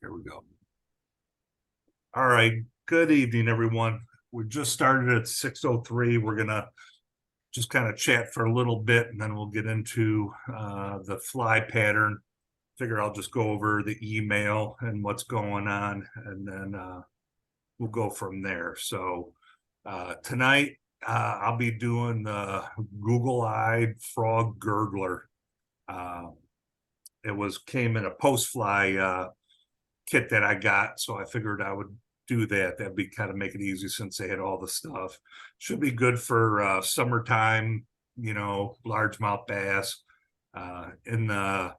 Here we go. All right. Good evening, everyone. We just started at 6:03. We're gonna just kind of chat for a little bit, and then we'll get into the fly pattern. Figure I'll just go over the email and what's going on, and then we'll go from there. So tonight I'll be doing the Google-eyed frog gurgler. It came in a post fly kit that I got, so I figured I would do that. That'd be kind of make it easy since they had all the stuff. Should be good for summertime, largemouth bass. In the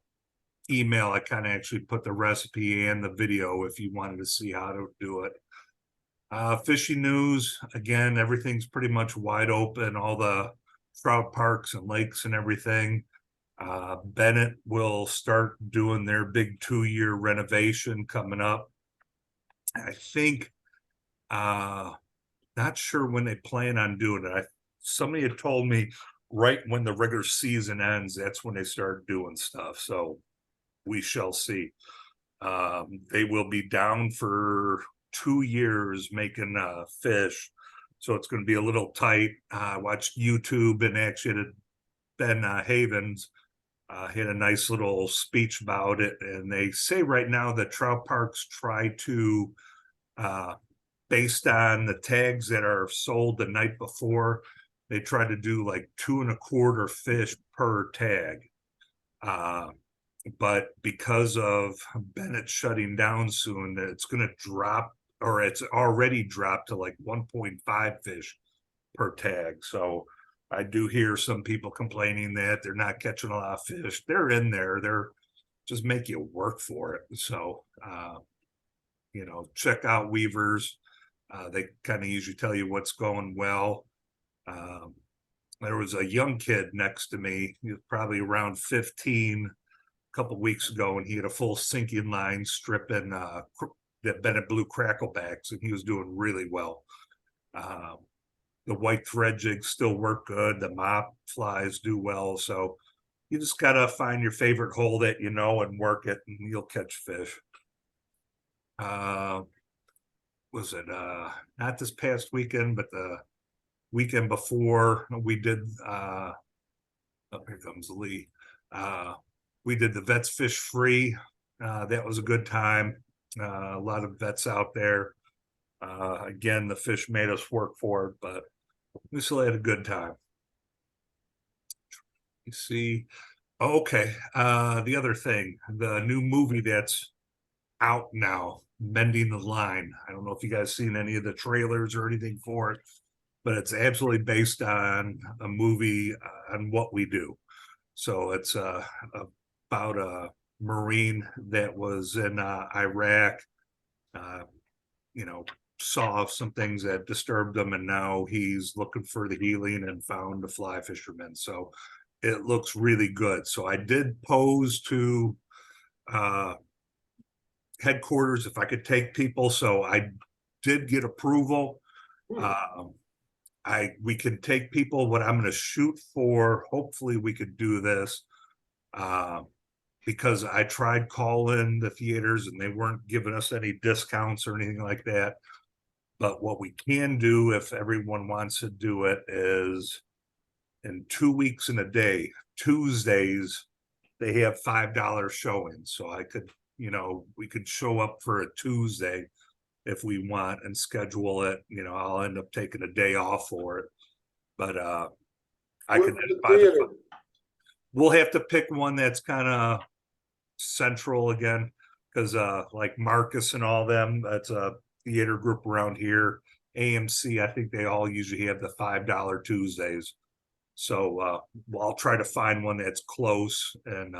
email, I kind of actually put the recipe and the video if you wanted to see how to do it. Fishing news, again, everything's pretty much wide open, all the trout parks and lakes and everything. Bennett will start doing their big 2-year renovation coming up. I think, not sure when they plan on doing it. Somebody had told me right when the regular season ends, that's when they start doing stuff. So we shall see. They will be down for 2 years making fish. So it's going to be a little tight. I watched YouTube, and actually Ben Havens had a nice little speech about it, and they say right now that trout parks try to, based on the tags that are sold the night before, they try to do like 2.25 fish per tag. But because of Bennett shutting down soon, it's going to drop, or it's already dropped to like 1.5 fish per tag. So I do hear some people complaining that they're not catching a lot of fish. They're in there. They're just make you work for it. So, check out Weavers. They kind of usually tell you what's going well. There was a young kid next to me. He was probably around 15 a couple weeks ago, and he had a full sinking line stripping that Bennett blue cracklebacks, and he was doing really well. The white thread jigs still work good. The mop flies do well. So you just got to find your favorite hole that you know and work it, and you'll catch fish. Was it not this past weekend, but the weekend before we did, oh, here comes Lee. We did the Vets Fish Free. That was a good time. A lot of vets out there. Again, the fish made us work for it, but we still had a good time. You see, okay. The other thing, the new movie that's out now, Mending the Line. I don't know if you guys seen any of the trailers or anything for it, but it's absolutely based on a movie on what we do. So it's about a Marine that was in Iraq, saw some things that disturbed him, and now he's looking for the healing and found a fly fisherman. So it looks really good. So I did pose to headquarters if I could take people. So I did get approval. We can take people. What I'm going to shoot for, hopefully we could do this, because I tried calling the theaters and they weren't giving us any discounts or anything like that. But what we can do, if everyone wants to do it, is in 2 weeks and a day, Tuesdays, they have $5 showings. So I could, we could show up for a Tuesday if we want and schedule it. I'll end up taking a day off for it. But I can. We'll have to pick one that's kind of central again, because like Marcus and all them, that's a theater group around here. AMC, I think they all usually have the $5 Tuesdays. So I'll try to find one that's close, and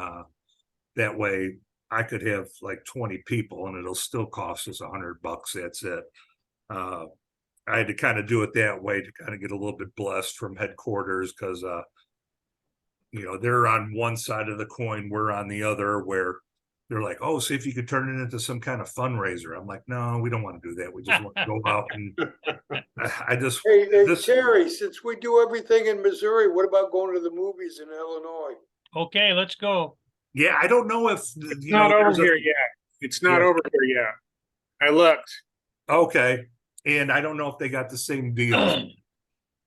that way I could have like 20 people and it'll still cost us $100. That's it. I had to kind of do it that way to kind of get a little bit blessed from headquarters, because they're on one side of the coin, we're on the other, where they're like, oh, see if you could turn it into some kind of fundraiser. I'm like, no, we don't want to do that. We just want to go out and Hey, Terry, since we do everything in Missouri, what about going to the movies in Illinois? Okay, let's go. Yeah, I don't know if It's not over here yet. It's not Yeah. over here yet. I looked. Okay. And I don't know if they got the same deal. Yeah, I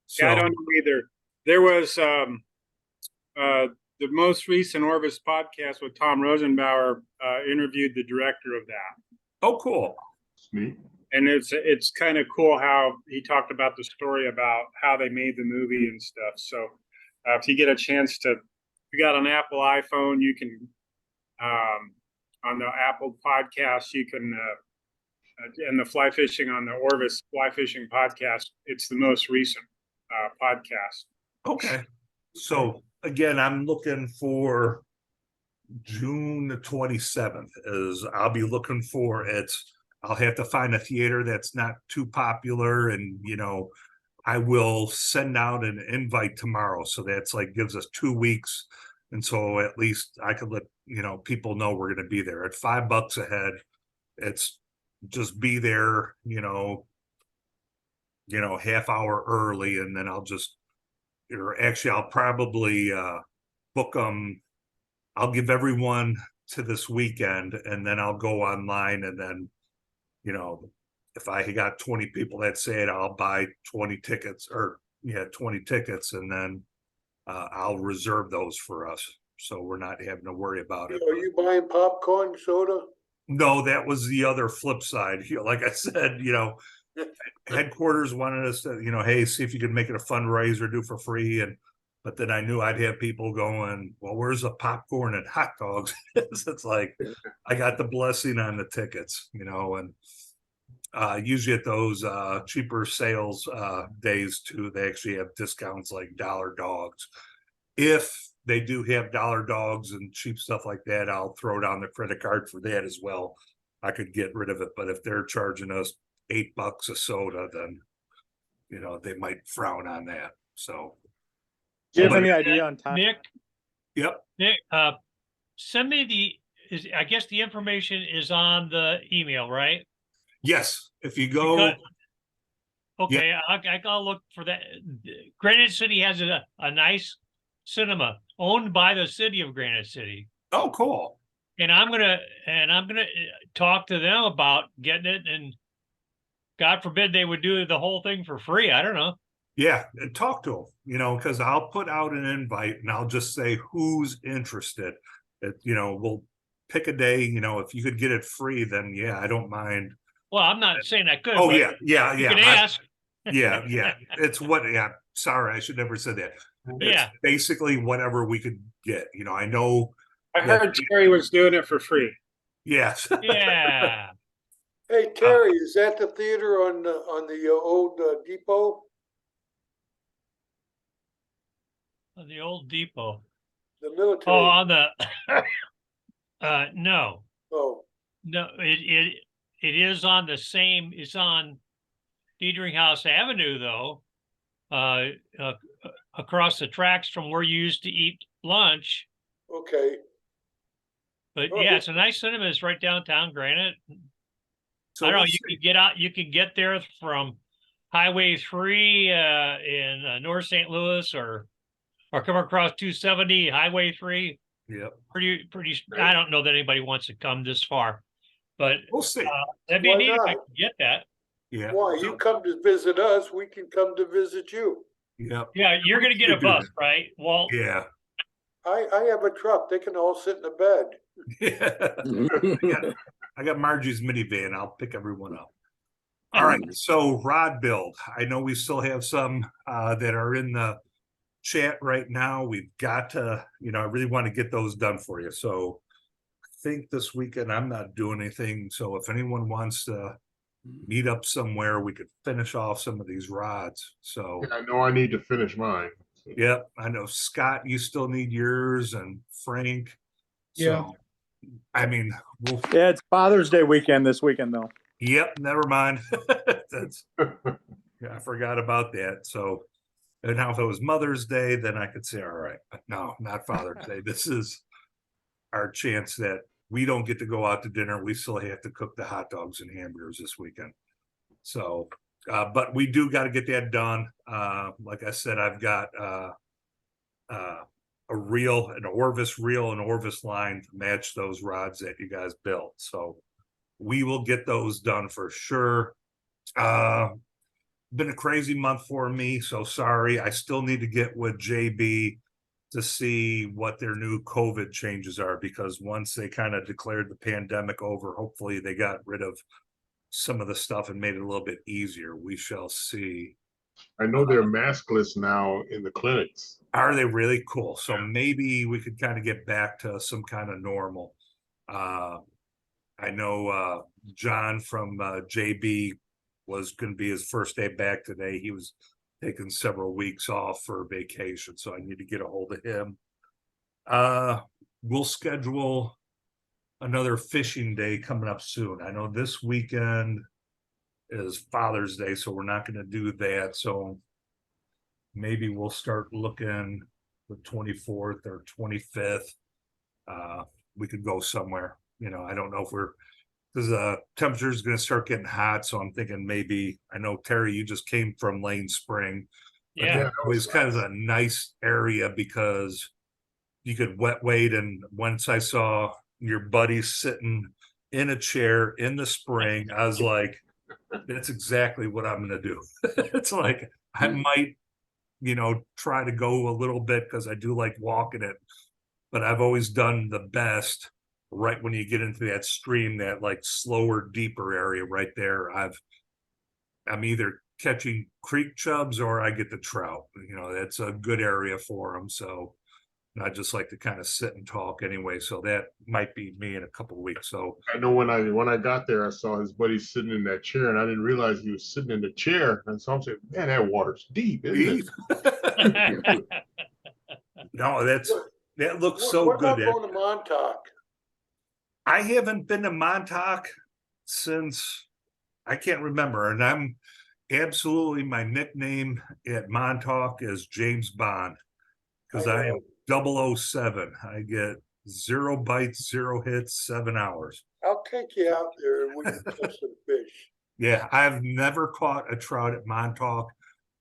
So, don't know either. There was the most recent Orvis podcast with Tom Rosenbauer interviewed the director of that. oh, cool. Neat. And it's kind of cool how he talked about the story about how they made the movie and stuff. So if you get a chance to, if you got an Apple iPhone, you can on the Apple podcast, you can and the fly fishing on the Orvis fly fishing podcast. It's the most recent podcast. Okay. So again, I'm looking for June the 27th is I'll be looking for it. I'll have to find a theater that's not too popular, and I will send out an invite tomorrow. So that's like gives us 2 weeks. And so at least I could let people know we're going to be there at $5 a head. It's just be there, half hour early, and then I'll just, or actually I'll probably book them. I'll give everyone to this weekend, and then I'll go online, and then, if I got 20 people that say it, I'll buy 20 tickets, or 20 tickets, and then I'll reserve those for us. So we're not having to worry about it. Are you buying popcorn, soda? No, that was the other flip side. Like I said, headquarters wanted us to, hey, see if you could make it a fundraiser, do for free. But then I knew I'd have people going, well, where's the popcorn and hot dogs? It's like, I got the blessing on the tickets, and usually at those cheaper sales days too, they actually have discounts like dollar dogs. If they do have dollar dogs and cheap stuff like that, I'll throw down the credit card for that as well. I could get rid of it. But if they're charging us $8 a soda, then they might frown on that. So do you have any idea on time? Nick, yep. Nick, send me I guess the information is on the email, right? Yes, if you go okay, I'll look for that. Granite City has a nice cinema owned by the city of Granite City. Oh, cool. And I'm gonna talk to them about getting it, and God forbid they would do the whole thing for free. I don't know. Yeah, and talk to them, because I'll put out an invite and I'll just say who's interested. We'll pick a day, if you could get it free, then yeah, I don't mind. Well, I'm not saying I could. Oh, yeah. You can ask. Yeah. It's sorry, I should never said that. Yeah. It's basically whatever we could get. I know. I heard Terry was doing it for free. Yes. Yeah. Hey, Terry, is that the theater on the old depot? The old depot. The military? Oh, on the no. Oh, No, it is on the same, it's on Diedringhouse Avenue though. Across the tracks from where you used to eat lunch. okay. But Oh, yeah, it's a nice cinema. It's right downtown Granite. So I don't know, let's you see. can get out, you can get there from Highway 3 in North St. Louis, or come across 270 Highway 3. Yep. Pretty I don't know that anybody wants to come this far, but We'll see. that'd be Why neat if I not? could get that. Yeah. Why, you come to visit us, we can come to visit you. Yep. Yeah, you're gonna get a Could do bus, that. right? Walt? Yeah. I have a truck, they can all sit in the bed. Yeah. I got Margie's minivan. I'll pick everyone up. All right. So rod build. I know we still have some that are in the chat right now. We've got to, I really want to get those done for you. So I think this weekend I'm not doing anything. So if anyone wants to meet up somewhere, we could finish off some of these rods. So I know I need to finish mine. yep, I know Scott, you still need yours, and Frank. Yeah. So I mean, Yeah, it's Father's Day weekend this weekend though. yep, never mind. That's yeah, I forgot about that. So, and now if it was Mother's Day, then I could say, all right, but no, not Father's Day. This is our chance that we don't get to go out to dinner. We still have to cook the hot dogs and hamburgers this weekend. So, but we do got to get that done. Like I said, I've got an Orvis reel and Orvis line to match those rods that you guys built. So we will get those done for sure. Been a crazy month for me, so sorry. I still need to get with JB to see what their new COVID changes are, because once they kind of declared the pandemic over, hopefully they got rid of some of the stuff and made it a little bit easier. We shall see. I know they're maskless now in the clinics. Are they really? Cool? So maybe we could kind of get back to some kind of normal. I know John from JB was going to be his first day back today. He was taking several weeks off for vacation, so I need to get a hold of him. We'll schedule another fishing day coming up soon. I know this weekend is Father's Day, so we're not going to do that. So maybe we'll start looking the 24th or 25th. We could go somewhere. You know, I don't know if because the temperature is going to start getting hot. So I'm thinking maybe, I know Terry, you just came from Lane Spring. Yeah. It was kind of a nice area because you could wet wade. And once I saw your buddy sitting in a chair in the spring, I was like, that's exactly what I'm going to do. It's like, I might, try to go a little bit because I do like walking it, but I've always done the best right when you get into that stream, that like slower, deeper area right there. I'm either catching creek chubs or I get the trout. That's a good area for them. So I just like to kind of sit and talk anyway. So that might be me in a couple of weeks. So I know when I got there, I saw his buddy sitting in that chair, and I didn't realize he was sitting in the chair. And so I'm saying, man, that water's deep, isn't it? No, that looks so what good. about going to Montauk? I haven't been to Montauk since I can't remember. And I'm absolutely, my nickname at Montauk is James Bond, because I am 007. I get 0 bites, 0 hits, 7 hours. I'll take you out there and we can catch some fish. Yeah, I've never caught a trout at Montauk.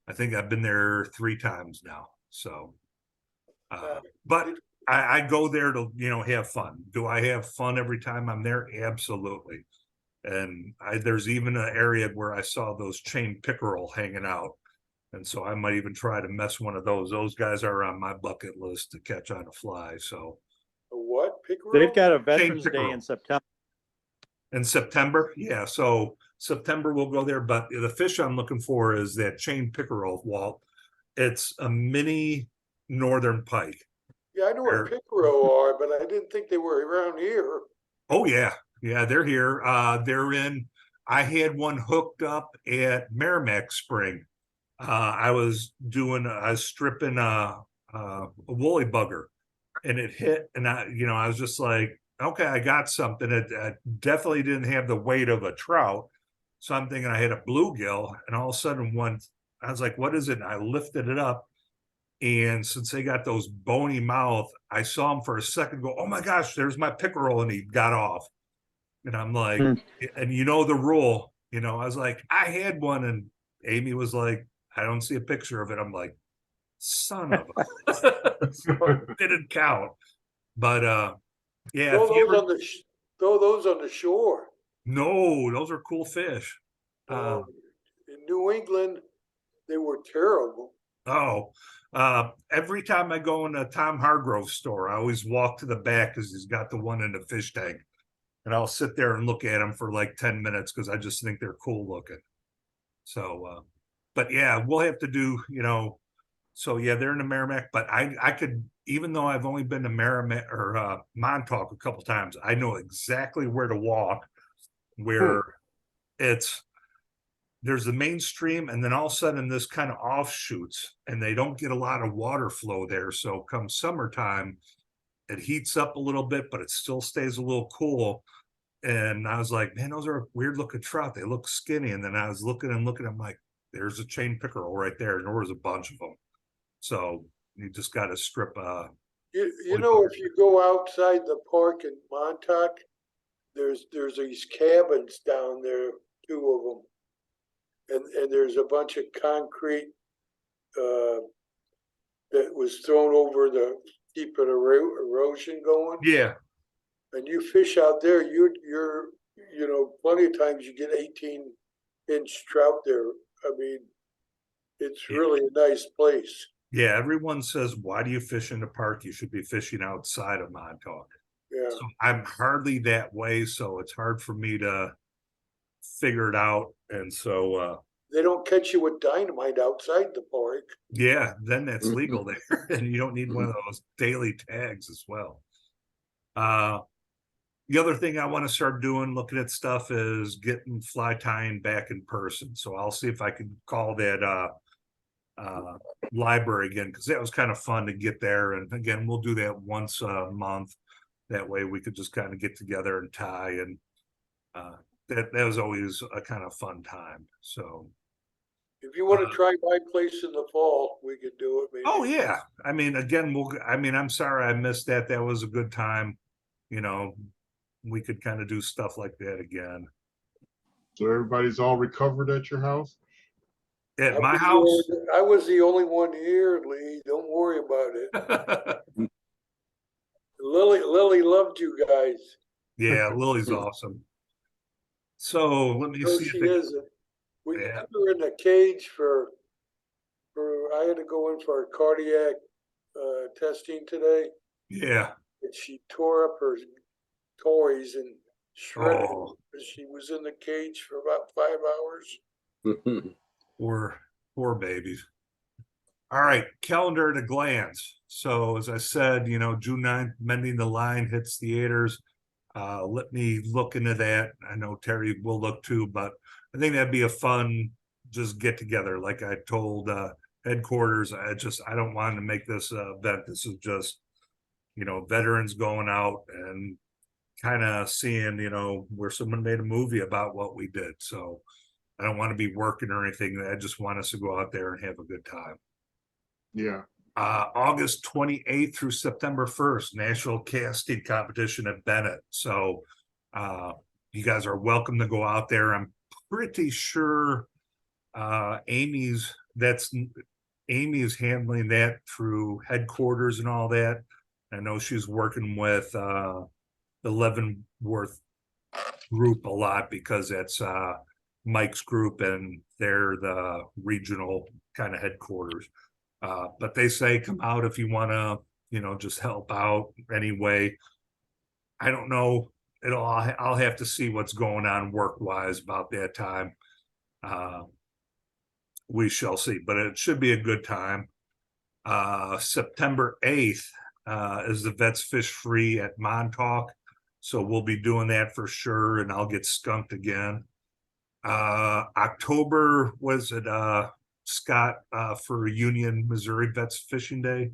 I think I've been there 3 times now. So, but I go there to, have fun. Do I have fun every time I'm there? Absolutely. And there's even an area where I saw those chain pickerel hanging out. And so I might even try to mess one of those. Those guys are on my bucket list to catch on a fly. So A what? Pickerel? They've got a Veterans Day pickerel in September. in September. Yeah. So September we'll go there. But the fish I'm looking for is that chain pickerel, Walt. It's a mini northern pike. Yeah, I know what pickerel are, but I didn't think they were around here. Oh yeah. Yeah, they're here. I had one hooked up at Merrimack Spring. I was stripping a woolly bugger, and it hit, and I was just like, okay, I got something. It definitely didn't have the weight of a trout. So I'm thinking I had a bluegill, and all of a sudden I was like, what is it? And I lifted it up. And since they got those bony mouth, I saw him for a second go, oh my gosh, there's my pickerel. And he got off. And I'm like, and the rule, I was like, I had one. And Amy was like, I don't see a picture of it. I'm like, son of a, so it didn't count. But yeah. Throw those on the shore. No, those are cool fish. In New England, they were terrible. Every time I go in a Tom Hargrove's store, I always walk to the back because he's got the one in the fish tank. And I'll sit there and look at them for like 10 minutes because I just think they're cool looking. So, but yeah, we'll have to do, so yeah, they're in the Merrimack, but I could, even though I've only been to Merrimack or Montauk a couple times, I know exactly where to walk, where there's the main stream, and then all of a sudden this kind of offshoots, and they don't get a lot of water flow there. So come summertime, it heats up a little bit, but it still stays a little cool. And I was like, man, those are weird looking trout. They look skinny. And then I was looking, I'm like, there's a chain pickerel right there. And there was a bunch of them. So you just got to strip. If you go outside the park in Montauk, there's these cabins down there, 2 of them. And there's a bunch of concrete that was thrown over the keep an erosion going. Yeah, And you fish out there, you're, plenty of times you get 18-inch trout there. I mean, it's really a nice place. yeah. Everyone says, why do you fish in the park? You should be fishing outside of Montauk. Yeah. So I'm hardly that way, so it's hard for me to figure it out. And so They don't catch you with dynamite outside the park. yeah, then that's legal there. And you don't need one of those daily tags as well. The other thing I want to start doing, looking at stuff, is getting fly tying back in person. So I'll see if I can call that library again, because that was kind of fun to get there. And again, we'll do that once a month. That way we could just kind of get together and tie, and that was always a kind of fun time. So If you want to try my place in the fall, we could do it. Maybe. oh yeah, I mean, again, I'm sorry I missed that. That was a good time. We could kind of do stuff like that again. So everybody's all recovered at your house? At my house. I was the only one here, Lee. Don't worry about it. Lily loved you guys. Yeah, Lily's awesome. So let me No, see. she isn't. We Yeah. put her in a cage for I had to go in for a cardiac testing today, Yeah. and she tore up her toys and shredded Oh. them because she was in the cage for about 5 hours. Poor babies. All right, calendar at a glance. So as I said, June 9th, Mending the Line hits theaters. Let me look into that. I know Terry will look too, but I think that'd be a fun just get together. Like I told headquarters, I don't want to make this event. This is just, veterans going out and kind of seeing, where someone made a movie about what we did. So I don't want to be working or anything. I just want us to go out there and have a good time. Yeah. August 28th through September 1st, National Casting Competition at Bennett. So you guys are welcome to go out there. I'm pretty sure Amy is handling that through headquarters and all that. I know she's working with the Leavenworth group a lot, because that's Mike's group and they're the regional kind of headquarters. But they say come out if you want to, just help out anyway. I don't know. I'll have to see what's going on work-wise about that time. We shall see, but it should be a good time. September 8th is the Vets Fish Free at Montauk. So we'll be doing that for sure, and I'll get skunked again. October, was it Scott, for Union, Missouri Vets Fishing Day?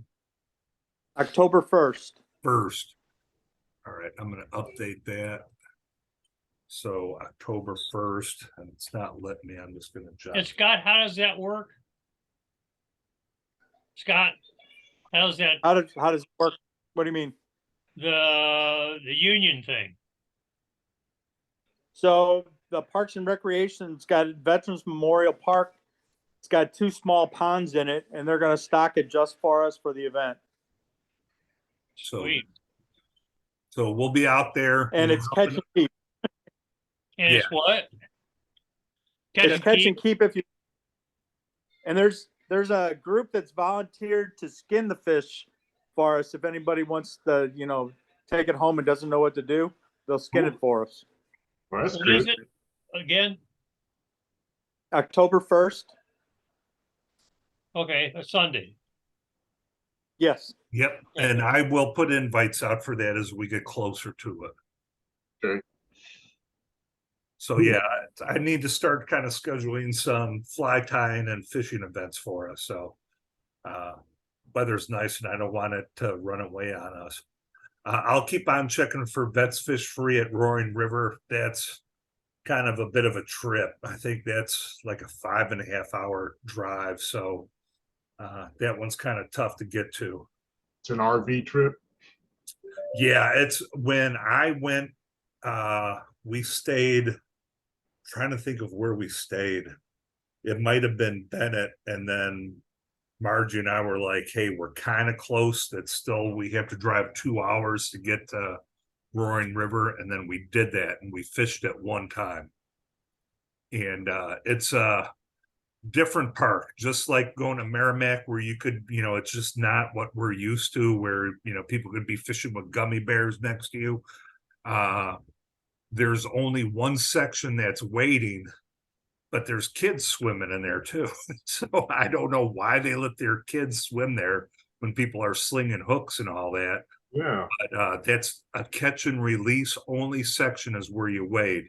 October 1st. All right, I'm going to update that. So October 1st, and it's not letting me. I'm just going to jump. And Scott, how does that work? Scott, how does that How does it work? What do you mean? the union thing? So the Parks and Recreation's got Veterans Memorial Park. It's got 2 small ponds in it, and they're going to stock it just for us for the event. Sweet. So we'll be out there. And it's catch and keep. And it's what? It's catch and keep if you. And there's a group that's volunteered to skin the fish for us. If anybody wants to, take it home and doesn't know what to do, they'll skin it for us. Well, that's What good. is it again? October 1st. Okay, a Sunday. Yes. Yep, and I will put invites out for that as we get closer to it. Okay. So yeah, I need to start kind of scheduling some fly tying and fishing events for us. So weather's nice and I don't want it to run away on us. I'll keep on checking for Vets Fish Free at Roaring River. That's kind of a bit of a trip. I think that's like a 5.5 hour drive. So that one's kind of tough to get to. It's an RV trip. Yeah, it's when I went, we stayed, trying to think of where we stayed. It might have been Bennett and then Margie and I were like, hey, we're kind of close. That's still, we have to drive 2 hours to get to Roaring River. And then we did that and we fished at one time. And it's a different park, just like going to Merrimack, where you could, it's just not what we're used to, where, people could be fishing with gummy bears next to you. There's only one section that's waiting, but there's kids swimming in there too. So I don't know why they let their kids swim there when people are slinging hooks and all that. Yeah. But that's a catch and release only section is where you wade.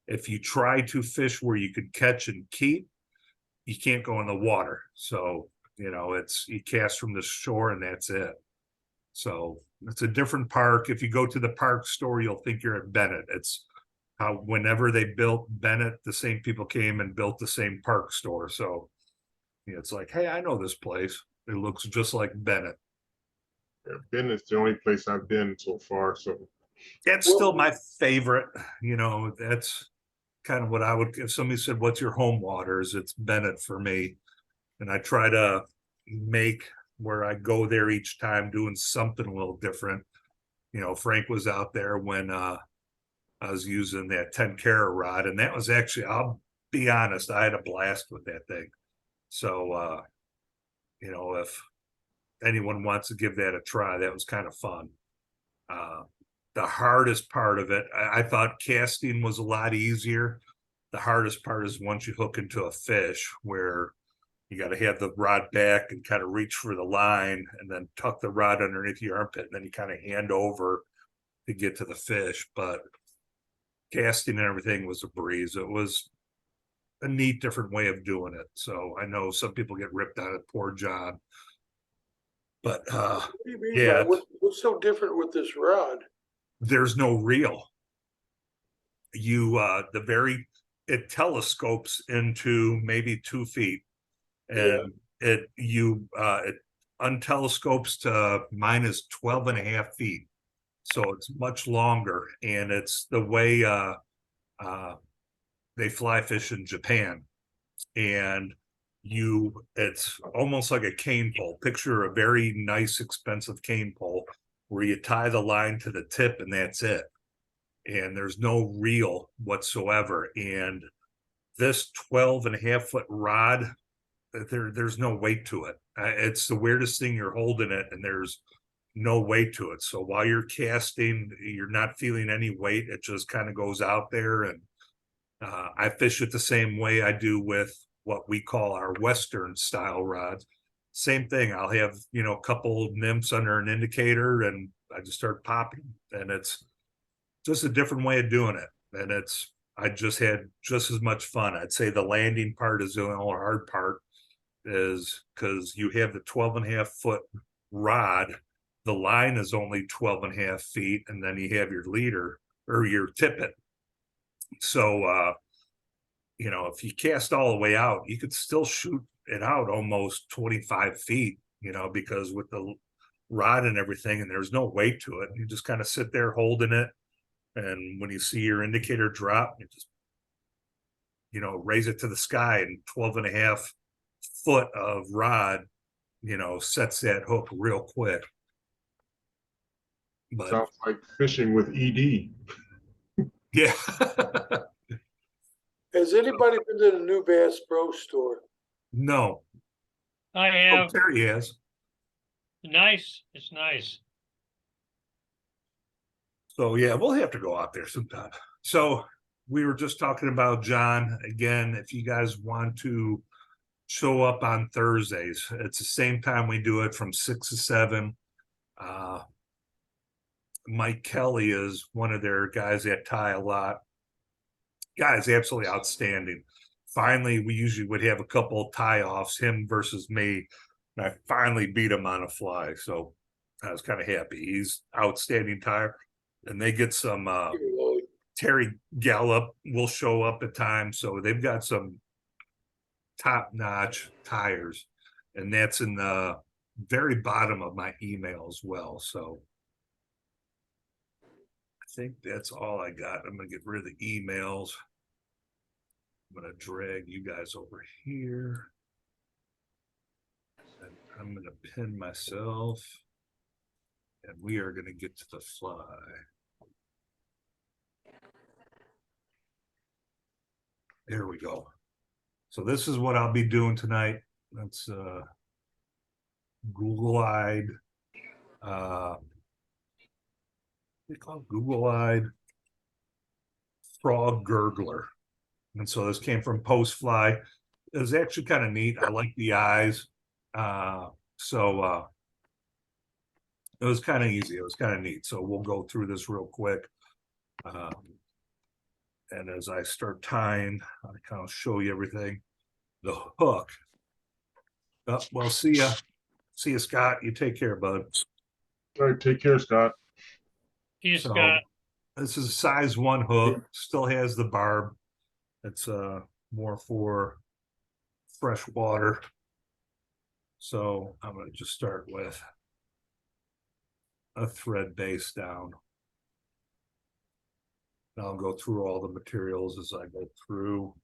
If you try to fish where you could catch and keep, you can't go in the water. So, it's you cast from the shore and that's it. So it's a different park. If you go to the park store, you'll think you're at Bennett. It's how whenever they built Bennett, the same people came and built the same park store. So it's like, hey, I know this place. It looks just like Bennett. Yeah, Bennett's the only place I've been so far. So That's still my favorite. That's kind of what I would, if somebody said, what's your home waters? It's Bennett for me. And I try to make where I go there each time doing something a little different. Frank was out there when I was using that 10 carat rod, and that was actually, I'll be honest, I had a blast with that thing. So, if anyone wants to give that a try, that was kind of fun. The hardest part of it, I thought casting was a lot easier. The hardest part is once you hook into a fish where you got to have the rod back and kind of reach for the line and then tuck the rod underneath your armpit and then you kind of hand over to get to the fish. But casting and everything was a breeze. It was a neat, different way of doing it. So I know some people get ripped on it, poor John. But What do you mean yeah, what's so different with this rod? there's no reel. It telescopes into maybe 2 feet. And it untelescopes to minus 12 and a half feet. So it's much longer. And it's the way they fly fish in Japan. And it's almost like a cane pole. Picture a very nice, expensive cane pole where you tie the line to the tip and that's it. And there's no reel whatsoever. And this 12 and a half foot rod, there's no weight to it. It's the weirdest thing. You're holding it and there's no weight to it. So while you're casting, you're not feeling any weight. It just kind of goes out there. And I fish it the same way I do with what we call our Western style rods. Same thing. I'll have, a couple nymphs under an indicator and I just start popping, and it's just a different way of doing it. And I just had just as much fun. I'd say the landing part is the only hard part, is because you have the 12 and a half foot rod. The line is only 12 and a half feet. And then you have your leader or your tippet. So, if you cast all the way out, you could still shoot it out almost 25 feet, because with the rod and everything, and there's no weight to it. You just kind of sit there holding it. And when you see your indicator drop, you just, raise it to the sky, and 12 and a half foot of rod, sets that hook real quick. But sounds like fishing with ED. yeah. Has anybody been to the new Bass Pro store? No. I have. Terry has. Nice. It's nice. So yeah, we'll have to go out there sometime. So we were just talking about John again. If you guys want to show up on Thursdays, it's the same time we do it, from 6 to 7. Mike Kelly is one of their guys that tie a lot. Guy is absolutely outstanding. Finally, we usually would have a couple of tie-offs, him versus me, and I finally beat him on a fly. So I was kind of happy. He's outstanding tire. And they get some Terry Gallup will show up at times. So they've got some top-notch tires. And that's in the very bottom of my email as well. So I think that's all I got. I'm going to get rid of the emails. I'm going to drag you guys over here. And I'm gonna pin myself. And we are gonna get to the fly. There we go. So this is what I'll be doing tonight. That's Google-eyed. They call it Google-eyed frog gurgler. And so this came from Post Fly. It was actually kind of neat. I like the eyes. So it was kind of easy. It was kind of neat. So we'll go through this real quick. And as I start tying, I kind of show you everything. The hook. Oh, well, see ya. See ya, Scott. You take care, bud. All right, take care, Scott. You So, Scott. this is a size 1 hook. Still has the barb. It's more for fresh water. So I'm going to just start with a thread base down. And I'll go through all the materials as I go through.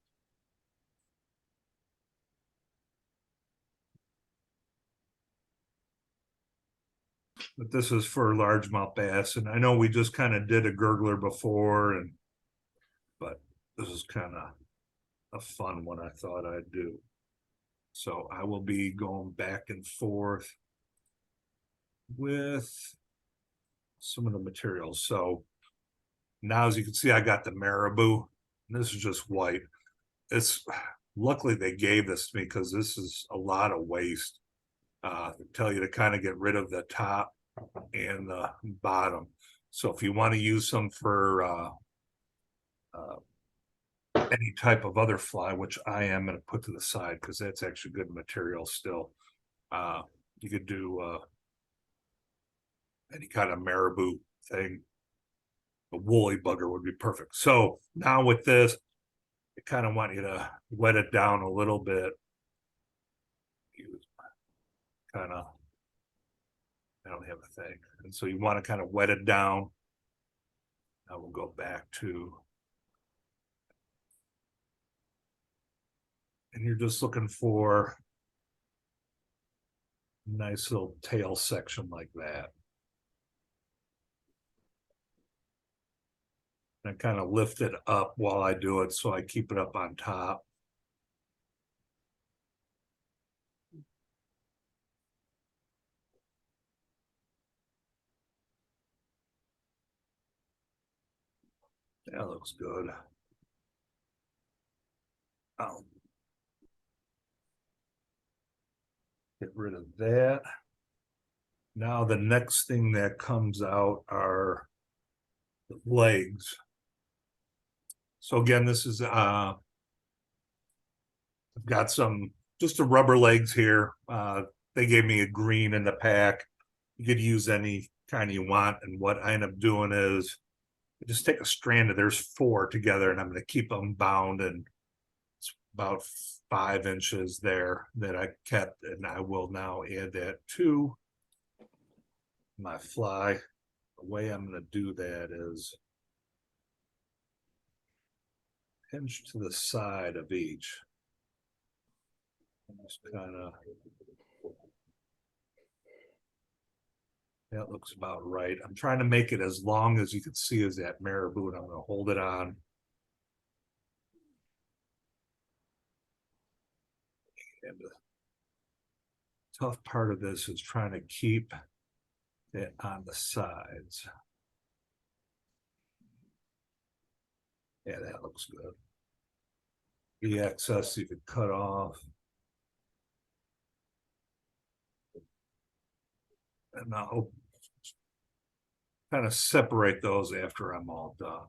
But this is for largemouth bass, and I know we just kind of did a gurgler before, but this is kind of a fun one I thought I'd do. So I will be going back and forth with some of the materials. So now, as you can see, I got the marabou. This is just white. It's luckily they gave this to me because this is a lot of waste. Tell you to kind of get rid of the top and the bottom. So if you want to use some for any type of other fly, which I am going to put to the side because that's actually good material still. You could do any kind of marabou thing. A woolly bugger would be perfect. So now with this, I kind of want you to wet it down a little bit. Kind of, I don't have a thing. And so you want to kind of wet it down. Now we'll go back to, and you're just looking for a nice little tail section like that. And kind of lift it up while I do it so I keep it up on top. That looks good. I'll get rid of that. Now the next thing that comes out are the legs. So again, this is I've got some just the rubber legs here. They gave me a green in the pack. You could use any kind you want. And what I end up doing is I just take a strand of, there's 4 together, and I'm going to keep them bound, and it's about 5 inches there that I kept, and I will now add that to my fly. The way I'm going to do that is hinge to the side of each. Just kind of, that looks about right. I'm trying to make it as long as you can see as that marabou, and I'm going to hold it on. And the tough part of this is trying to keep it on the sides. Yeah, that looks good. The excess you could cut off. And I'll kind of separate those after I'm all done.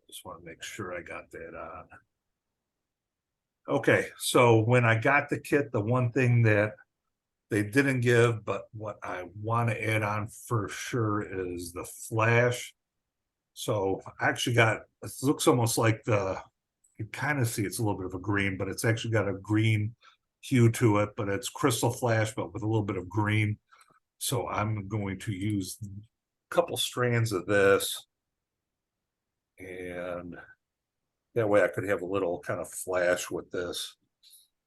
Just want to make sure I got that on. Okay, so when I got the kit, the one thing that they didn't give, but what I want to add on for sure is the flash. So I actually got, it looks almost like you kind of see it's a little bit of a green, but it's actually got a green hue to it, but it's crystal flash, but with a little bit of green. So I'm going to use a couple strands of this, and that way I could have a little kind of flash with this,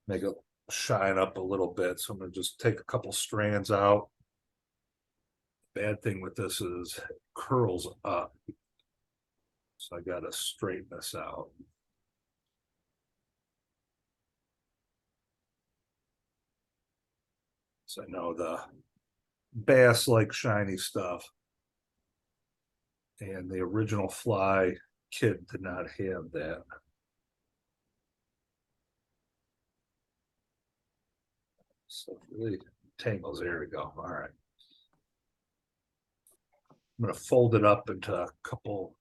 make it shine up a little bit. So I'm gonna just take a couple strands out. Bad thing with this is it curls up. So I gotta straighten this out. So I know the bass like shiny stuff. And the original fly kit did not have that. So it really tangles. There we go. All right. I'm gonna fold it up into a couple.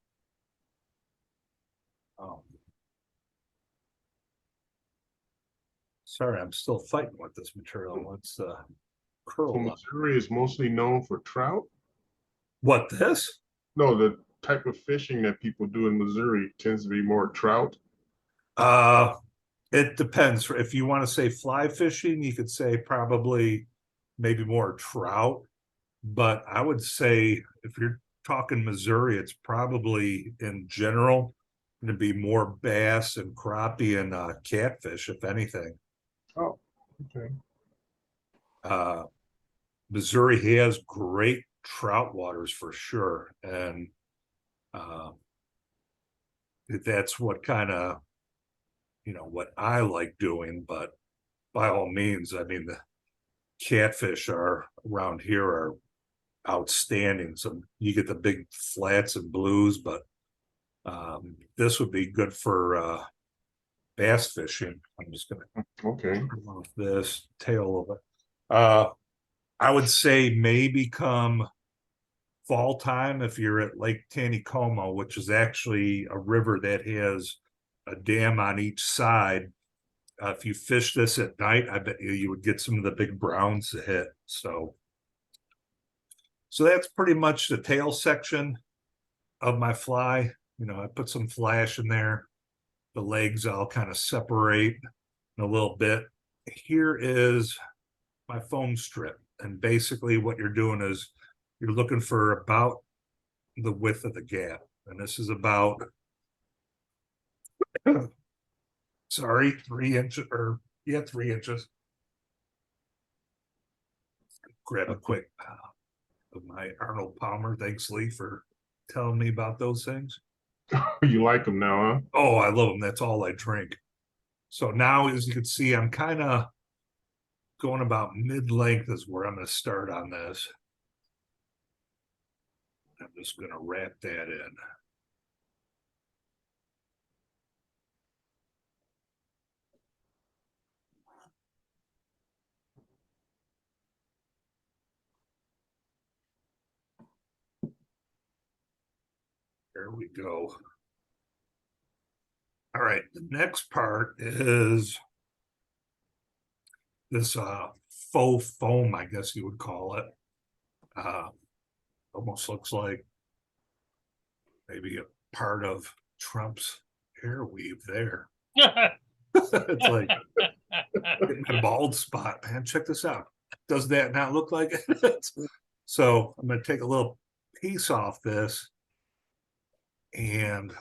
Sorry, I'm still fighting with this material. What's the So curl up? Missouri is mostly known for trout. What, this? No, the type of fishing that people do in Missouri tends to be more trout. It depends. If you want to say fly fishing, you could say probably maybe more trout. But I would say if you're talking Missouri, it's probably in general going to be more bass and crappie and catfish, if anything. Oh, okay. Missouri has great trout waters for sure, and that's what kind of, you know, what I like doing. But by all means, I mean, the catfish are around here are outstanding. So you get the big flats and blues, but this would be good for bass fishing. I'm just gonna Okay. remove this tail of it. I would say maybe come fall time, if you're at Lake Taneycomo, which is actually a river that has a dam on each side. If you fish this at night, I bet you would get some of the big browns to hit. So that's pretty much the tail section of my fly. You know, I put some flash in there. The legs I'll kind of separate in a little bit. Here is my foam strip. And basically what you're doing is you're looking for about the width of the gap. And this is about, sorry, 3 inches, or yeah, 3 inches. Grab a quick of my Arnold Palmer. Thanks, Lee, for telling me about those things. You like them now, huh? Oh, I love them. That's all I drink. So now, as you can see, I'm kind of going about mid-length is where I'm going to start on this. I'm just going to wrap that in. There we go. All right, the next part is this faux foam, I guess you would call it. Almost looks like maybe a part of Trump's hair weave there. It's like my bald spot, man. Check this out. Does that not look like it? So I'm going to take a little piece off this. And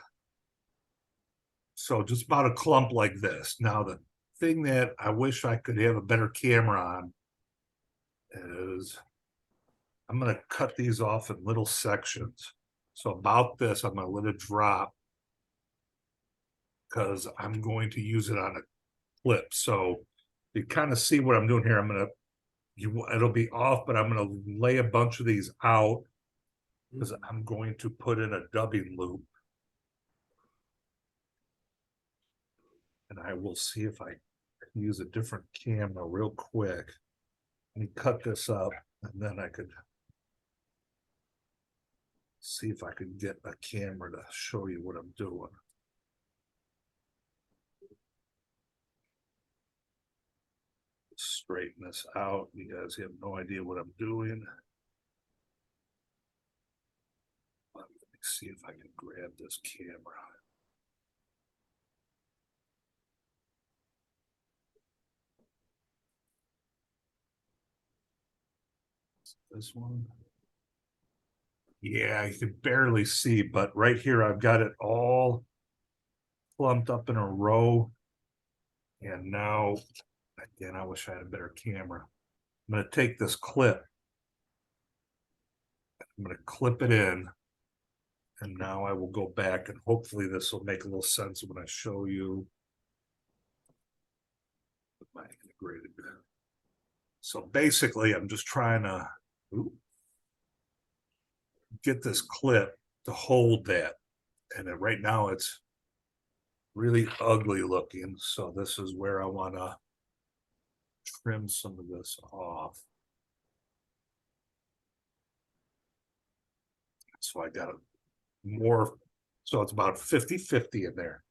so just about a clump like this. Now, the thing that I wish I could have a better camera on is I'm going to cut these off in little sections. So about this, I'm going to let it drop because I'm going to use it on a clip. So you kind of see what I'm doing here. I'm going to, it'll be off, but I'm going to lay a bunch of these out because I'm going to put in a dubbing loop. And I will see if I can use a different camera real quick. Let me cut this up, and then I could see if I could get a camera to show you what I'm doing. Straighten this out. You guys have no idea what I'm doing. Let me see if I can grab this camera. This one. Yeah, you can barely see, but right here I've got it all clumped up in a row. And now Again, I wish I had a better camera. I'm going to take this clip. I'm going to clip it in. And now I will go back and hopefully this will make a little sense when I show you my integrated. So basically, I'm just trying to get this clip to hold that. And then right now it's really ugly looking. So this is where I want to trim some of this off. So I got more, so it's about 50-50 in there.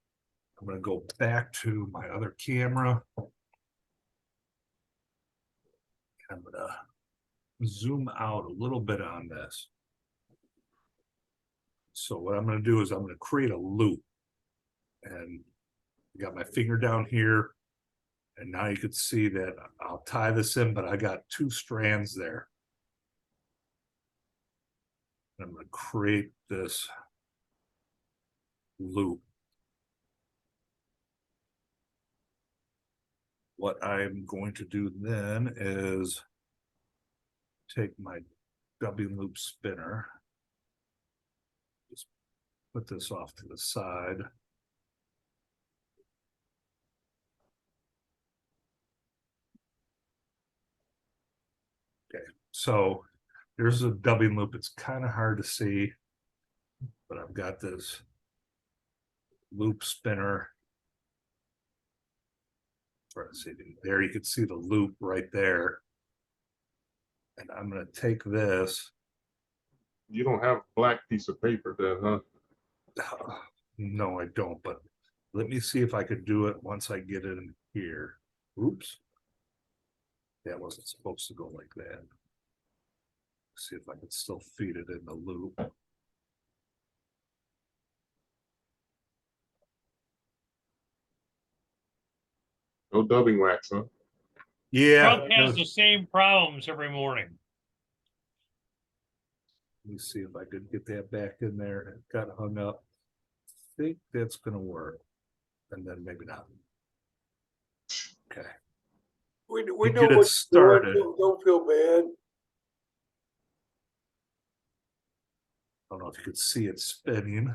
I'm going to go back to my other camera. I'm going to zoom out a little bit on this. So what I'm going to do is I'm going to create a loop. And I got my finger down here. And now you can see that I'll tie this in, but I got 2 strands there. I'm going to create this loop. What I'm going to do then is take my dubbing loop spinner, just put this off to the side. Okay, so here's a dubbing loop. It's kind of hard to see, but I've got this loop spinner. Try to see there. You can see the loop right there. And I'm going to take this. You don't have a black piece of paper then, huh? No, I don't, but let me see if I could do it once I get it in here. Oops. That wasn't supposed to go like that. See if I can still feed it in the loop. No dubbing wax, huh? Yeah. Trump has the same problems every morning. Let me see if I could get that back in there. It got hung up. I think that's going to work. And then maybe not. Okay. We You know get it what started. Don't feel bad. I don't know if you could see it spinning.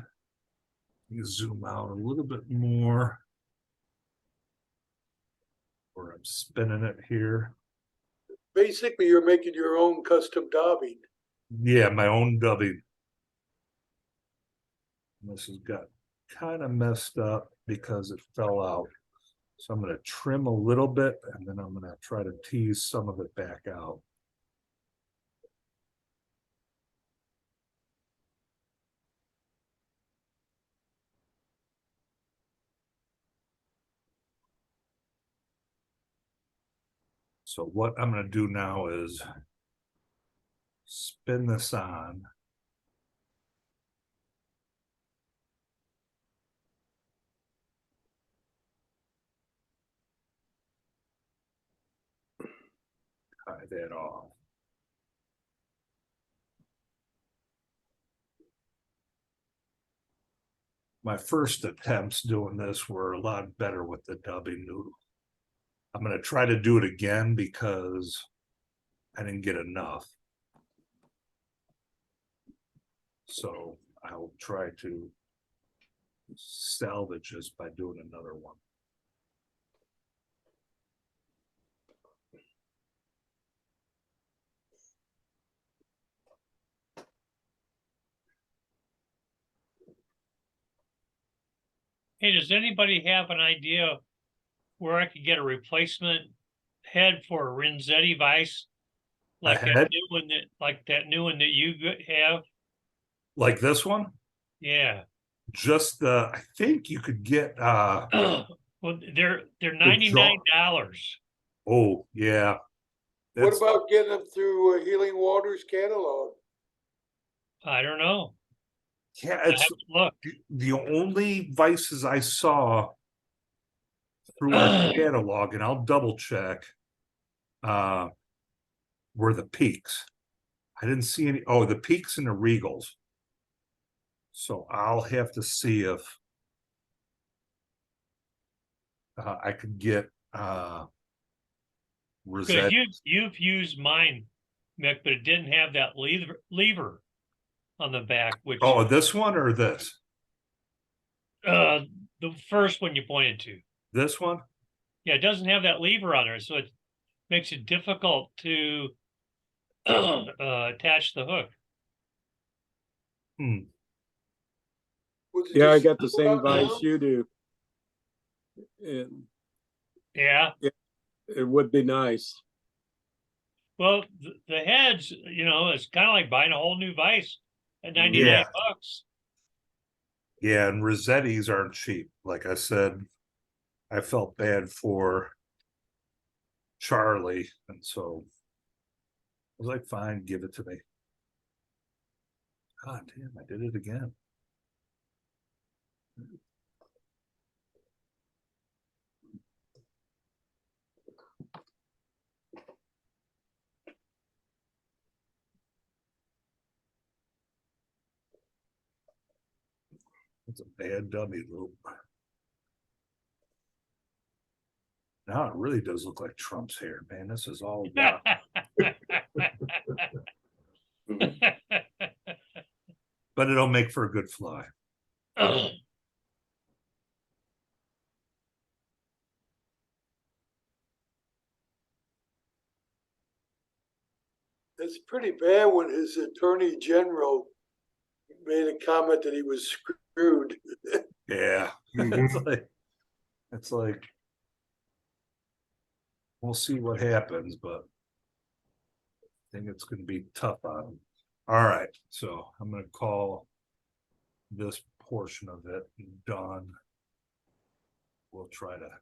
You zoom out a little bit more. Or I'm spinning it here. Basically, you're making your own custom daubing. Yeah, my own dubbing. This has got kind of messed up because it fell out. So I'm going to trim a little bit and then I'm going to try to tease some of it back out. So what I'm going to do now is spin this on. Tie that off. My first attempts doing this were a lot better with the dubbing noodle. I'm going to try to do it again because I didn't get enough. So I'll try to salvage this by doing another one. Hey, does anybody have an idea where I could get a replacement head for a Renzetti vise? Like that new one that you have? Like this one? Yeah. Just I think you could get Well, they're $99. oh yeah. What about getting them through Healing Waters catalog? I don't know. Yeah, I have it's to look. the only vices I saw through our catalog, and I'll double check, were the peaks. I didn't see any. Oh, the peaks and the regals. So I'll have to see if I could get Because Rosette. you've used mine, Mick, but it didn't have that lever on the back, which Oh, this one or this? the first one you pointed to. This one? Yeah, it doesn't have that lever on there, so it makes it difficult to attach the hook. Was it Yeah, I just got the same about vice now? you do. And Yeah. it would be nice. Well, the heads, it's kind of like buying a whole new vise at 99 Yeah. bucks. Yeah, and Rossetti's aren't cheap. Like I said, I felt bad for Charlie, and so I was like, fine, give it to me. God damn, I did it again. It's a bad dummy loop. Now it really does look like Trump's hair, man. This is all rock. But it'll make for a good fly. It's pretty bad when his attorney general made a comment that he was screwed. Yeah. Mhm. It's like we'll see what happens, but I think it's gonna be tough on him. All right, so I'm gonna call this portion of it done. We'll try to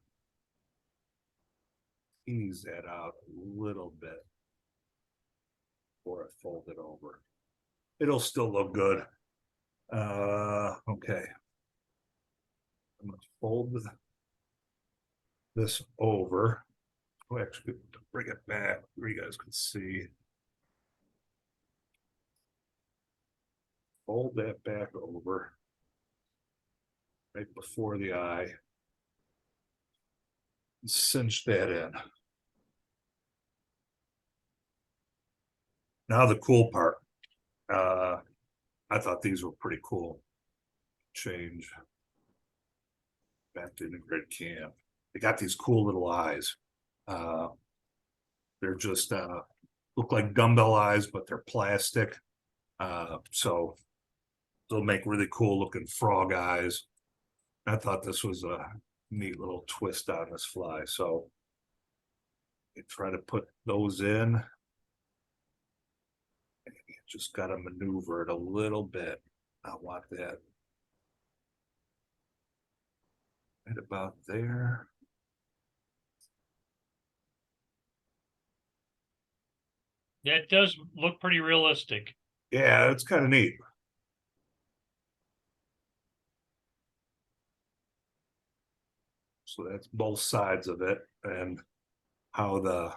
ease that out a little bit before I fold it over. It'll still look good. Okay. I'm gonna fold this over. Oh, actually, bring it back where you guys can see. Fold that back over right before the eye. Cinch that in. Now the cool part. I thought these were pretty cool. Change back to integrated cam. They got these cool little eyes. They're just look like dumbbell eyes, but they're plastic. So they'll make really cool looking frog eyes. I thought this was a neat little twist on this fly. So you try to put those in. And you just got to maneuver it a little bit. I want that right about there. That does look pretty realistic. Yeah, it's kind of neat. So that's both sides of it, and how the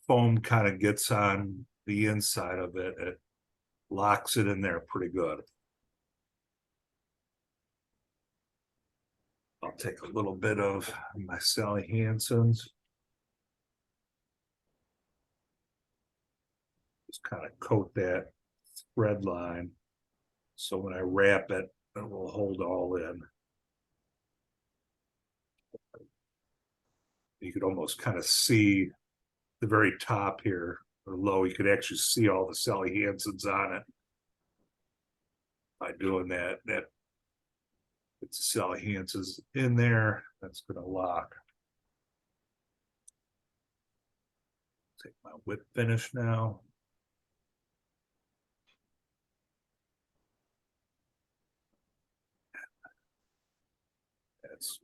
foam kind of gets on the inside of it. It locks it in there pretty good. I'll take a little bit of my Sally Hansen's. Just kind of coat that thread line. So when I wrap it, it will hold all in. You could almost kind of see the very top here or low. You could actually see all the Sally Hansen's on it. By doing that, it's Sally Hansen's in there. That's going to lock. Take my whip finish now. That's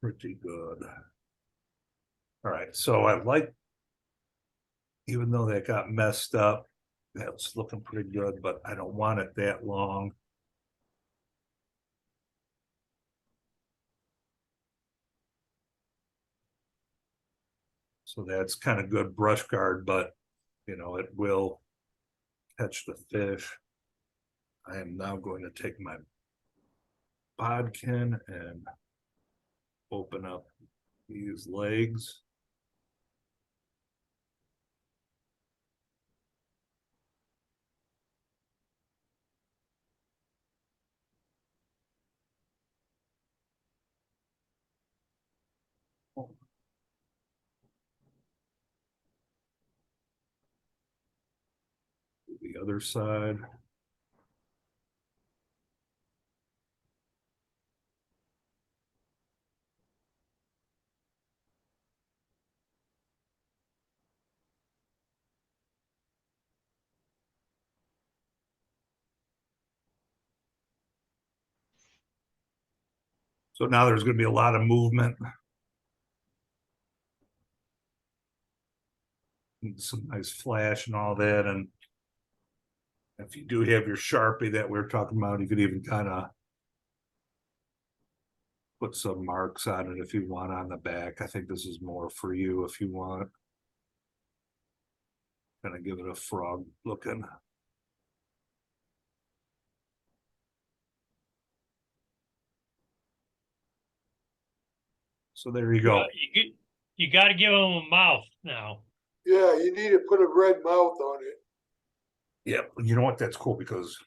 pretty good. All right, so I like, even though that got messed up, that's looking pretty good, but I don't want it that long. So that's kind of good brush guard, but it will catch the fish. I am now going to take my bodkin and open up these legs. The other side. So now there's going to be a lot of movement. And some nice flash and all that. And if you do have your Sharpie that we are talking about, you could even kind of put some marks on it if you want on the back. I think this is more for you if you want. Kind of give it a frog looking. So there you go. You got to give them a mouth now. Yeah, you need to put a red mouth on it. Yep. You know what? That's cool because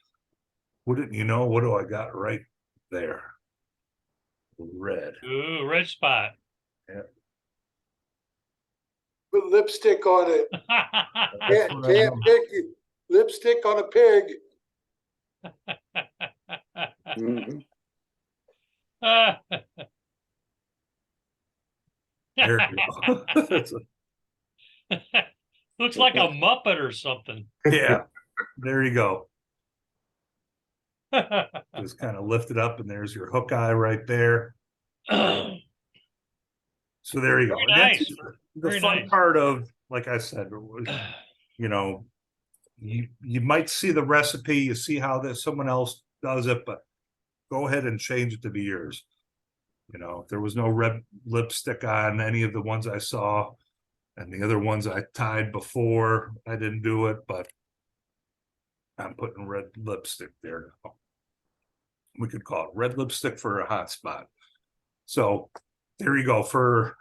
wouldn't you know? What do I got right there? Red. Ooh, red spot. Yeah. Put lipstick on it. That's what I Can't know. pick it. Lipstick on a pig. Mhm. There you go. That's Looks like a Muppet or something. yeah. There you go. Just kind of lift it up and there's your hook eye right there. Very So there you go. And nice. that's the Very fun nice. part of, like I said, you know, you might see the recipe, you see how that someone else does it, but go ahead and change it to be yours. You know, there was no red lipstick on any of the ones I saw, and the other ones I tied before. I didn't do it, but I'm putting red lipstick there now. We could call it red lipstick for a hot spot. So there you go. For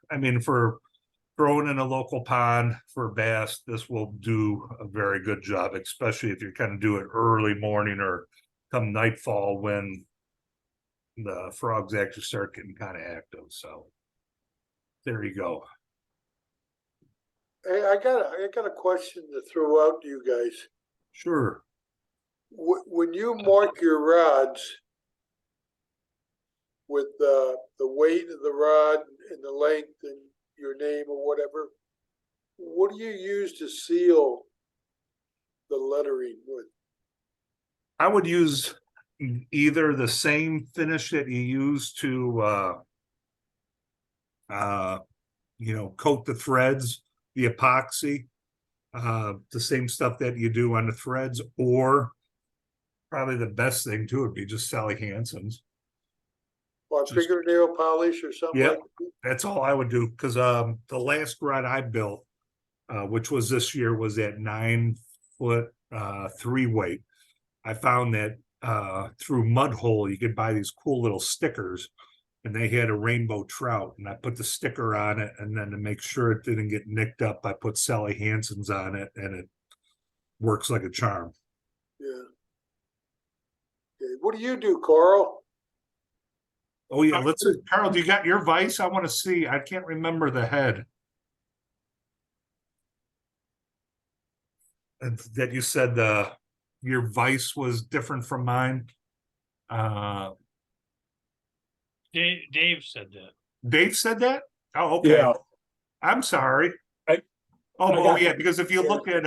throwing in a local pond for bass, this will do a very good job, especially if you're kind of do it early morning or come nightfall when the frogs actually start getting kind of active. So there you go. Hey, I got a question to throw out to you guys. Sure. When you mark your rods with the weight of the rod and the length and your name or whatever, what do you use to seal the lettering with? I would use either the same finish that you use to coat the threads, the epoxy, the same stuff that you do on the threads, or probably the best thing too would be just Sally Hansen's. Or fingernail polish or something Yep. like that? That's all I would do because the last rod I built, which was this year, was at 9-foot 3 weight. I found that through Mudhole you could buy these cool little stickers, and they had a rainbow trout, and I put the sticker on it, and then to make sure it didn't get nicked up, I put Sally Hansen's on it, and it works like a charm. Yeah. Okay. What do you do, Carl? Oh yeah, let's see. Carl, do you got your vise? I want to see. I can't remember the head. And that you said your vise was different from mine. Dave said that. Dave said that? Oh, okay. Yeah. I'm sorry. I got Yeah, because if you look at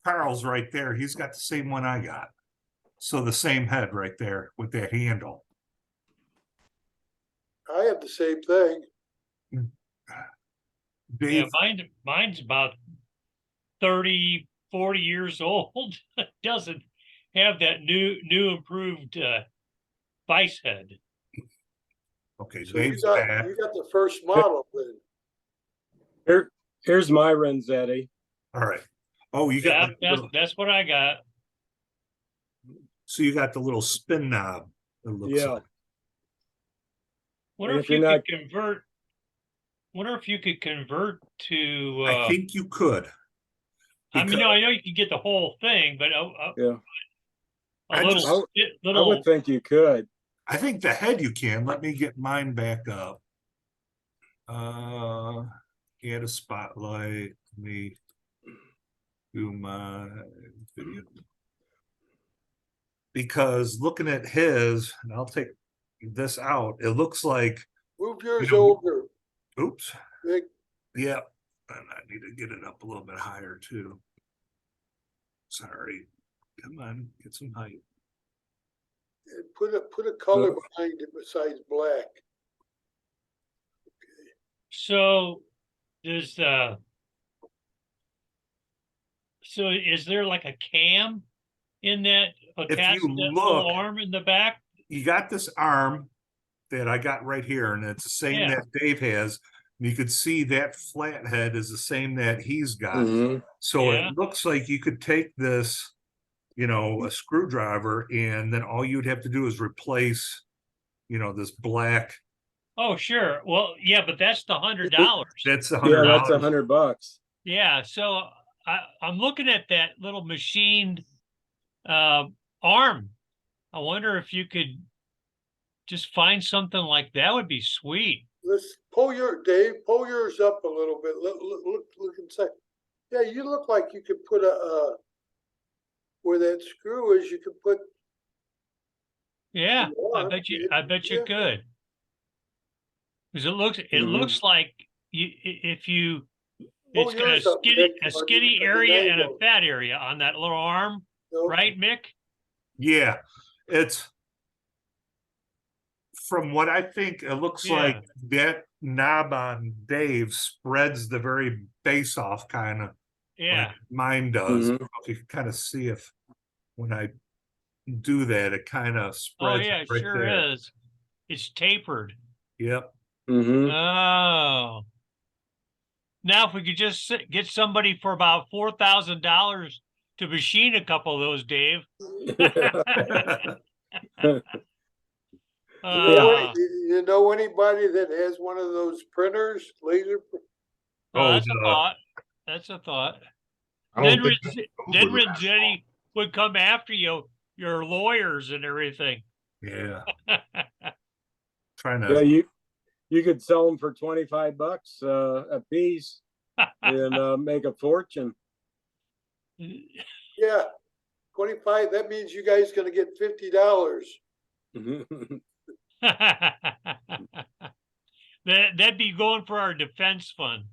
Carl's right there, he's got the same one I got. So the same head right there with that handle. I have the same thing. Dave, Yeah, mine's about 30, 40 years old. Doesn't have that new improved vice head. okay, So Dave's you got back. the first model then. Here's my Renzetti. All right. Oh, you got That's what I got. so you got the little spin knob. It looks Yeah. like. Wonder And if if you you're could convert. Wonder if you could convert to. I think you could. I mean, no, I know you can get the whole thing, but Yeah. a little. I would think you could. I think the head you can. Let me get mine back up. Add a spotlight. Let me do my video. Because looking at his, and I'll take this out, it looks like, Move yours You know, over, oops, Vic, yeah, and I need to get it up a little bit higher too. Sorry, come on, get some height. and put a color behind it besides black. So does so is there like a cam in that attached to that little look- arm in the back? You got this arm that I got right here, and it's the same Yeah. that Dave has. You could see that flathead is the same that he's got. Mhm. So Yeah. it looks like you could take this, you know, a screwdriver, and then all you'd have to do is replace, you know, this black. Oh, sure. Well, yeah, but that's the $100. That's Yeah, $100. that's $100. Yeah, so I'm looking at that little machined arm. I wonder if you could just find something like that. Would be sweet. Let's pull yours up a little bit. Look inside. Yeah, you look like you could put where that screw is, you could put. Yeah, I arm. bet you Yeah. could. Because it looks like if you Pull it's got a yours up, skinny Vic, on skinny the area and a angle. fat area on that little arm, No? right, Mick? Yeah, it's from what I think, it looks like that knob on Dave spreads the very base off kind of Yeah. like mine does. Mhm. If you can kind of see if when I do that, it kind of Oh spreads yeah, it right sure there. is. It's tapered. Yep. Mhm. Oh. Now, if we could just get somebody for about $4,000 to machine a couple of those, Dave. Yeah. You know anybody that has one of those printers, laser? Oh, That's a thought. That's a thought. I Then don't think that's then over that Renzetti would come after you, your lawyers and everything. yeah. Trying Yeah, to. you could sell them for $25 a piece and make a fortune. Yeah, 25. That means you guys gonna get $50. That'd be going for our defense fund.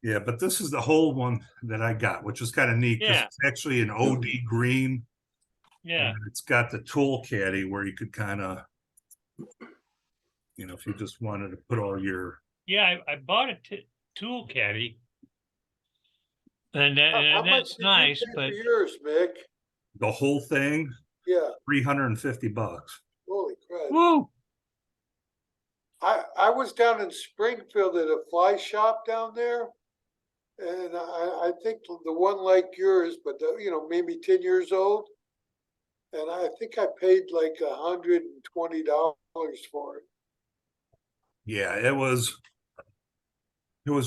Yeah, but this is the whole one that I got, which is kind of neat because Yeah. it's actually an OD green. Yeah. And it's got the tool caddy where you could kind of, you know, if you just wanted to put all your. Yeah, I bought a tool caddy. And How much that's did you nice, pay but for yours, Mick? The whole thing, Yeah, $350. holy crap. woo. I was down in Springfield at a fly shop down there. And I think the one like yours, but you know, maybe 10 years old. And I think I paid like $120 for it. Yeah, it was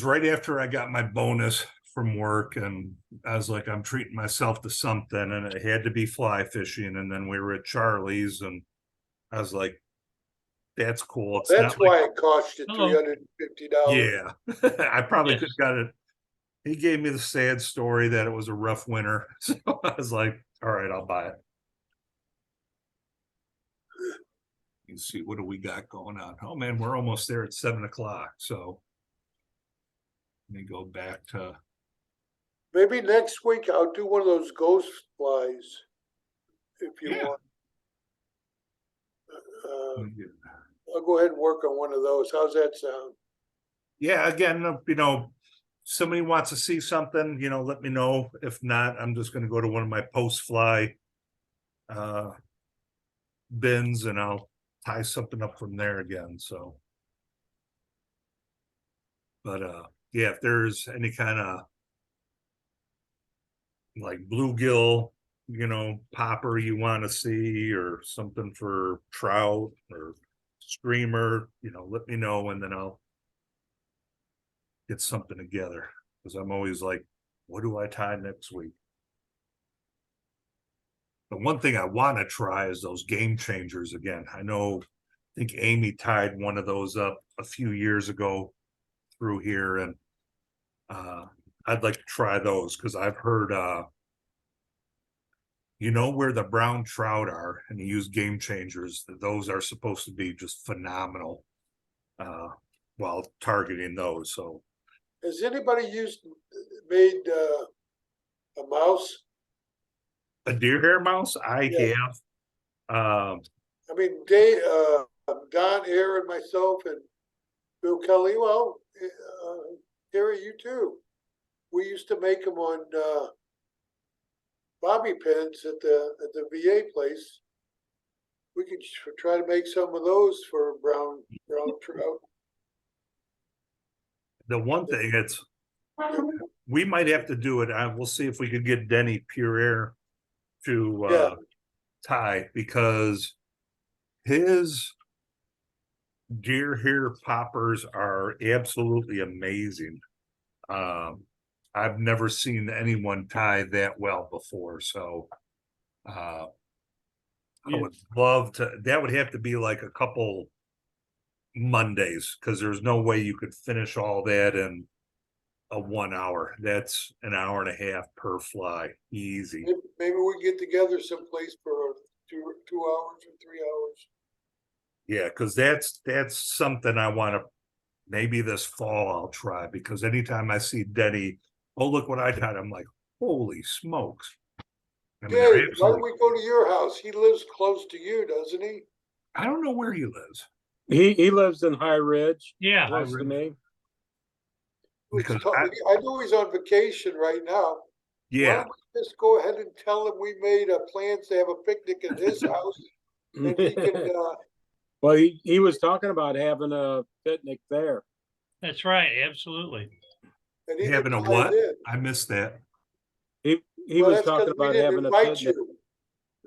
right after I got my bonus from work, and I was like, I'm treating myself to something, and it had to be fly fishing. And then we were at Charlie's, and I was like, that's cool. It's That's not why like, it cost you Hello. $350. yeah, I probably Yes. could got it. He gave me the sad story that it was a rough winter. So I was like, all right, I'll buy it. You see, what do we got going on? Oh man, we're almost there at 7 o'clock. So let me go back to. Maybe next week I'll do one of those ghost flies. If you Yeah. want. I'll go ahead and work on one of those. How's that sound? Yeah, again, you know, somebody wants to see something, you know, let me know. If not, I'm just going to go to one of my post fly bins and I'll tie something up from there again. So, but yeah, if there's any kind of like bluegill, you know, popper you want to see, or something for trout or streamer, you know, let me know, and then I'll get something together, because I'm always like, what do I tie next week? The one thing I want to try is those game changers again. I think Amy tied one of those up a few years ago. through here, and I'd like to try those because I've heard you know where the brown trout are, and you use Game Changers. Those are supposed to be just phenomenal while targeting those. So, Has anybody made a mouse? a deer hair mouse, I Yeah. have. I mean, Don, Aaron, myself, and Bill Kelly. Well, Gary, you too. We used to make them on bobby pins at the VA place. We could try to make some of those for brown trout. The one thing it's we might have to do it. We'll see if we could get Denny Pure Air to Yeah. tie, because his deer hair poppers are absolutely amazing. I've never seen anyone tie that well before, so I would love to. That would have to be like a couple Mondays, because there's no way you could finish all that in a 1 hour. That's an hour and a half per fly, easy. Maybe we get together someplace for 2 hours or 3 hours. Yeah, because that's something I want to. Maybe this fall I'll try, because anytime I see Denny, oh look what I got, I'm like, holy smokes! I mean, Dave, why don't we go to your house? He lives close to you, doesn't he? I don't know where he lives. He lives in High Ridge, Yeah. close to me. Because I know he's on vacation right now. Why yeah, don't we just go ahead and tell him we made plans to have a picnic at his house, and he can. Well, he was talking about having a picnic there. That's right. Absolutely. And he having a can what? fly in. I missed that. He Well, was that's 'cause talking we about didn't having a invite picnic. you.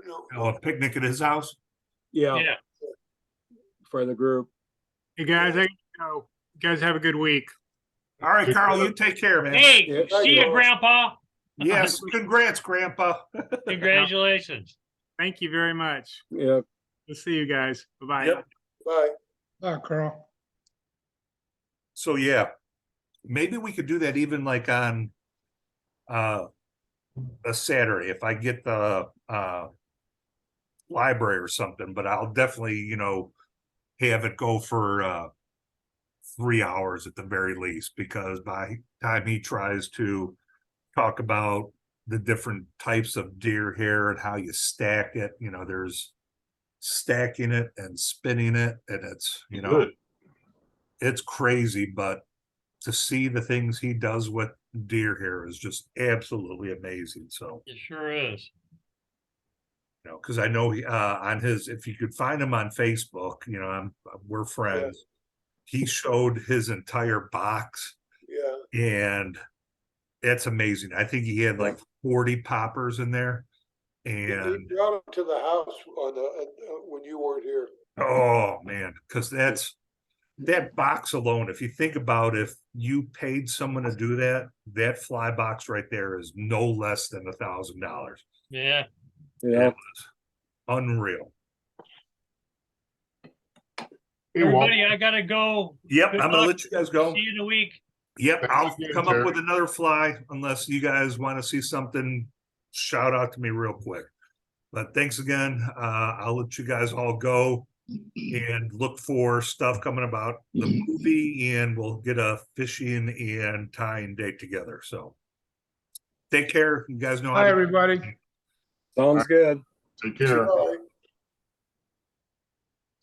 No. Oh, a picnic at his house. Yeah, Yeah. for the group. Hey guys, I gotta go. You guys have a good week. All right, Carl, you take care, man. Hey, Yeah. see you, Grandpa. Yes, congrats, Grandpa. Congratulations. Thank you very much. Yeah. We'll see you guys. Bye-bye. Yep. Bye. Oh, Carl. So yeah, maybe we could do that even like on a Saturday if I get the library or something, but I'll definitely, have it go for 3 hours at the very least, because by the time he tries to talk about the different types of deer hair and how you stack it, there's stacking it and spinning it, and it's Good. it's crazy, but to see the things he does with deer hair is just absolutely amazing. So It sure is. because I know he on his, if you could find him on Facebook, we're friends. He showed his entire box, Yeah. and that's amazing. I think he had like 40 poppers in there, He and brought him to the house when you weren't here. oh man, because that box alone, if you think about, if you paid someone to do that fly box right there is no less than $1,000. Yeah. Yeah. Unreal. Hey, Walt. Everybody, I gotta go. Yep, Good I'm gonna luck. let you guys go. See you in a week. Yep, I'll Thanks again, come Terry. up with another fly unless you guys want to see something. Shout out to me real quick. But thanks again. I'll let you guys all go and look for stuff coming about the movie, and we'll get a fishing and tying date together. So take care. You guys know how Hi, to. everybody. Sounds good. Take care. Bye.